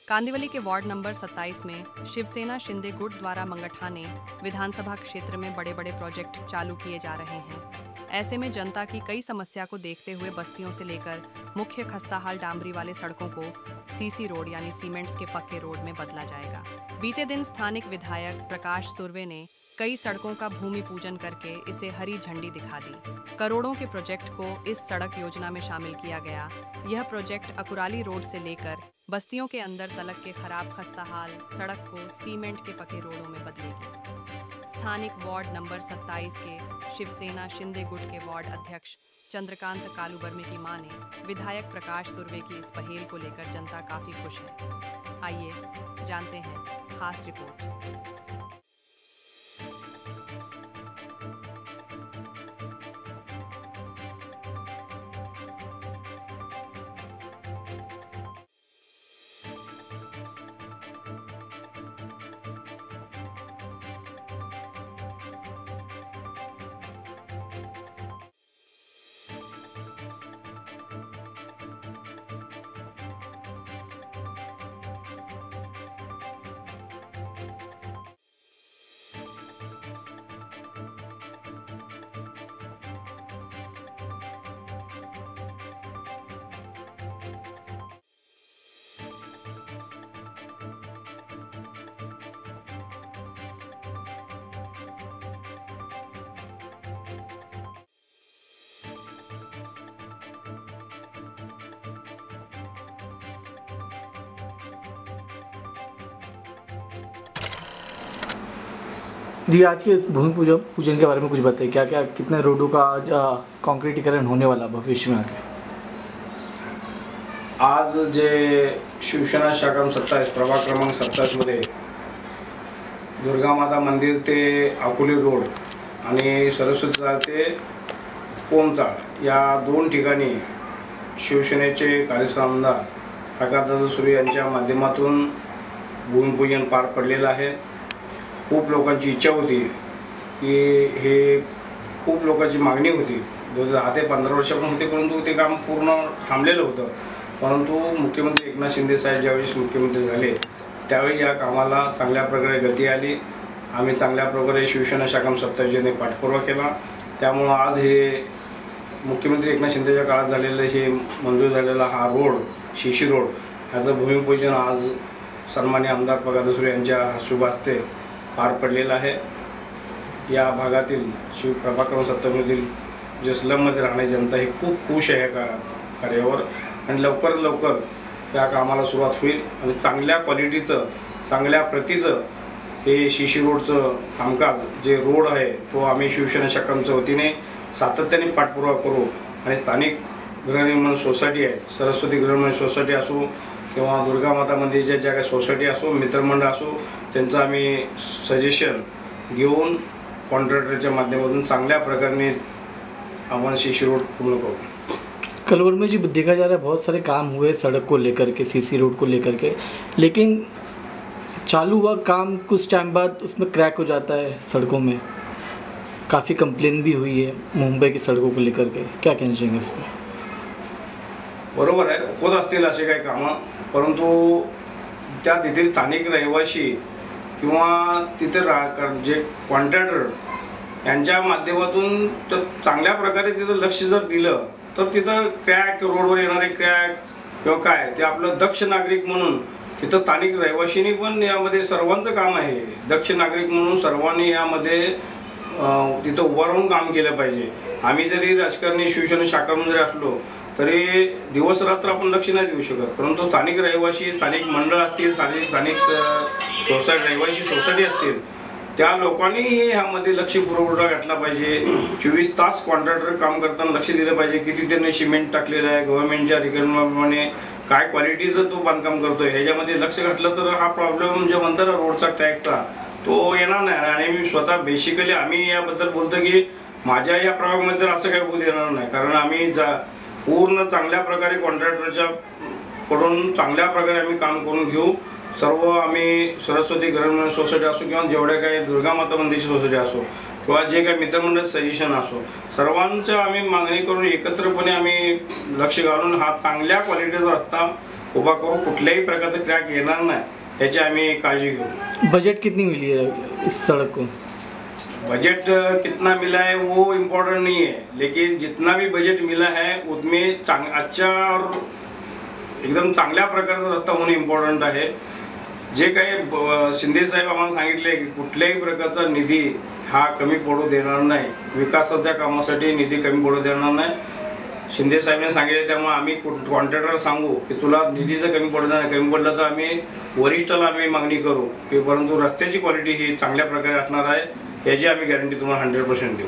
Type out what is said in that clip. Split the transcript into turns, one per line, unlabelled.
कांदिवली के ward number 27 में शिवसेना शिंदे गुट द्वारा मंगठाने विधानसभा क्षेत्र में बड़े बड़े प्रोजेक्ट चालू किए जा रहे हैं। ऐसे में जनता की कई समस्या को देखते हुए बस्तियों से लेकर मुख्य खस्ताहाल डामरी वाले सड़कों को सीसी रोड यानी सीमेंट्स के पक्के रोड में बदला जाएगा। बीते दिन स्थानिक विधायक प्रकाश सुर्वे ने कई सड़कों का भूमि पूजन करके इसे हरी झंडी दिखा दी। करोड़ों के प्रोजेक्ट को इस सड़क योजना में शामिल किया गया। यह प्रोजेक्ट अकुराली रोड से लेकर बस्तियों के अंदर तलक के खराब खस्ताहाल सड़क को सीमेंट के पक्के रोडों में बदलेगी। स्थानिक वार्ड नंबर 27 के शिवसेना शिंदे गुट के वार्ड अध्यक्ष चंद्रकांत कालूबर्मे की मां ने विधायक प्रकाश सुर्वे की इस पहल को लेकर जनता काफी खुश है। आइए जानते हैं खास रिपोर्ट।
जी, आज के भूमि पूजन के बारे में कुछ बताइए। क्या क्या कितने रोडों का आज कॉन्क्रीटीकरण होने वाला भविष्य में आगे?
आज जे शिवसेना शाखा 27 प्रभाग क्रमांक 27 मध्ये दुर्गा माता मंदिर ते अकोले रोड आणि सरस्वती ते पोमचाळ या दोन ठिकाणी शिवसेनेचे कार्यसम्राट आमदार प्रकाशदादा सुर्वे यांच्या माध्यमातून भूमिपूजन पार पडलेलं आहे। खूप लोकांची इच्छा होती की हे खूप लोकांची मागणी होती 10 ते 15 वर्षापासून होते, परंतु ते काम पूर्ण थांबलेलं होतं। परंतु मुख्यमंत्री एकनाथ शिंदे साहेब ज्यावेळेस मुख्यमंत्री झाले त्यावेळी या कामाला चांगल्या प्रकारे गती आली। आम्ही चांगल्या प्रकारे शिवसेना शाखा 27 ने पाठपुरावा केला। त्यामुळे आज हे मुख्यमंत्री एकनाथ शिंदेच्या काळात झालेलं हे मंजूर झालेला हा रोड शिशी रोड याचं भूमिपूजन आज सन्माननीय आमदार प्रकाशदादा सुर्वे यांच्या शुभ हस्ते पार पडलेला आहे। या भागातील शिव प्रभाग क्रमांक 27 मधील जे स्लममध्ये राहणारी जनता ही खूप खुश आहे या कार्यावर आणि लवकरात लवकर या कामाला सुरुवात होईल आणि चांगल्या क्वालिटीचं चांगल्या प्रतीचं हे शिशी रोडचं कामकाज जे रोड आहे तो आम्ही शिवसेना शाखांच्या वतीने सातत्याने पाठपुरावा करू आणि स्थानिक गृहनिर्माण सोसायटी आहेत, सरस्वती गृहनिर्माण सोसायटी असो किंवा दुर्गा माता मंदिरच्या ज्या काही सोसायटी असो मित्रमंडळ असो त्यांचं आम्ही सजेशन घेऊन कॉन्ट्रॅक्टरच्या माध्यमातून चांगल्या प्रकारे आपण शिशी रोड पूर्ण करू।
कलवर में जी देखा जा रहा है बहुत सारे काम हुए सड़क को लेकर के, सीसी रोड को लेकर के, लेकिन चालू हुआ काम कुछ टाइम बाद उसमें क्रैक हो जाता है सड़कों में। काफ़ी कंप्लेन भी हुई है मुंबई की सड़कों को लेकर के, क्या कहना चाहेंगे इसमें?
बरोबर आहे, होत असतील असे काही कामं, परंतु त्या तिथील स्थानिक रहिवासी किंवा तिथे जे कॉन्ट्रॅक्टर यांच्या माध्यमातून तर चांगल्या प्रकारे तिथं लक्ष जर दिलं तर तिथं क्रॅक रोडवर येणारे क्रॅक किंवा काय ते आपलं दक्ष नागरिक म्हणून तिथं स्थानिक रहिवासींनी पण यामध्ये सर्वांचं काम आहे। दक्ष नागरिक म्हणून सर्वांनी यामध्ये तिथं उभं राहून काम केलं पाहिजे। आम्ही जरी राजकारणी शिवसेना शाखामध्ये जरी असलो तरी दिवस रात्र आपण लक्ष नाही देऊ शकत, परंतु स्थानिक रहिवासी स्थानिक मंडळ असतील स्थानिक सोसायटी रहिवासी सोसायटी असतील त्या लोकांनी यामध्ये लक्षपूर्वक घातला पाहिजे। 24 तास कॉन्ट्रॅक्टर काम करताना लक्ष दिलं पाहिजे किती त्यांनी सिमेंट टाकलेलं आहे, गव्हर्नमेंटच्या रिक्वायरमेंटप्रमाणे काय क्वालिटीचं तो बांधकाम करतोय ह्याच्यामध्ये लक्ष घातलं तर हा प्रॉब्लेम जे म्हणतात ना रोडचा ट्रॅकचा तो येणार नाही। आणि मी स्वतः बेसिकली आम्ही याबद्दल बोलतो की माझ्या या प्रभागामध्ये असं काही होऊ देणार नाही, कारण आम्ही पूर्ण चांगल्या प्रकारे कॉन्ट्रॅक्टरच्या कडून चांगल्या प्रकारे आम्ही काम करून घेऊ। सर्व आम्ही सरस्वती गृहनिर्माण सोसायटी असो किंवा जेवढ्या काही दुर्गा माता मंदिरची सोसायटी असो किंवा जे काही मित्रमंडळ सजेशन असो सर्वांचं आम्ही मागणी करून एकत्रपणे आम्ही लक्ष घालून हा चांगल्या क्वालिटीचा रस्ता उभा करू, कुठल्याही प्रकारचा क्रॅक येणार नाही याची आम्ही काळजी घेऊ।
बजट कितनी मिली है इस सड़क को?
बजट कितना मिला है वो इम्पोर्टेंट नहीं है, लेकिन जितना भी बजट मिला है उसमें अच्छा और एकदम चांगल्या प्रकारचा रस्ता होणे इम्पॉर्टंट आहे। जे काही शिंदे साहेब आम्हाला सांगितले की कुठल्याही प्रकारचा निधी हा कमी पडू देणार नाही, विकासाच्या कामासाठी निधी कमी पडू देणार नाही शिंदे साहेबांनी सांगितले। त्यामुळे आम्ही कॉन्ट्रॅक्टर सांगू की तुला निधीचं कमी पडणार नाही, कमी पडलं तर आम्ही वरिष्ठाला आम्ही मागणी करू की परंतु रस्त्याची क्वालिटी ही चांगल्या प्रकारे असणार आहे याची आम्ही गॅरंटी तुम्हाला 100% देऊ।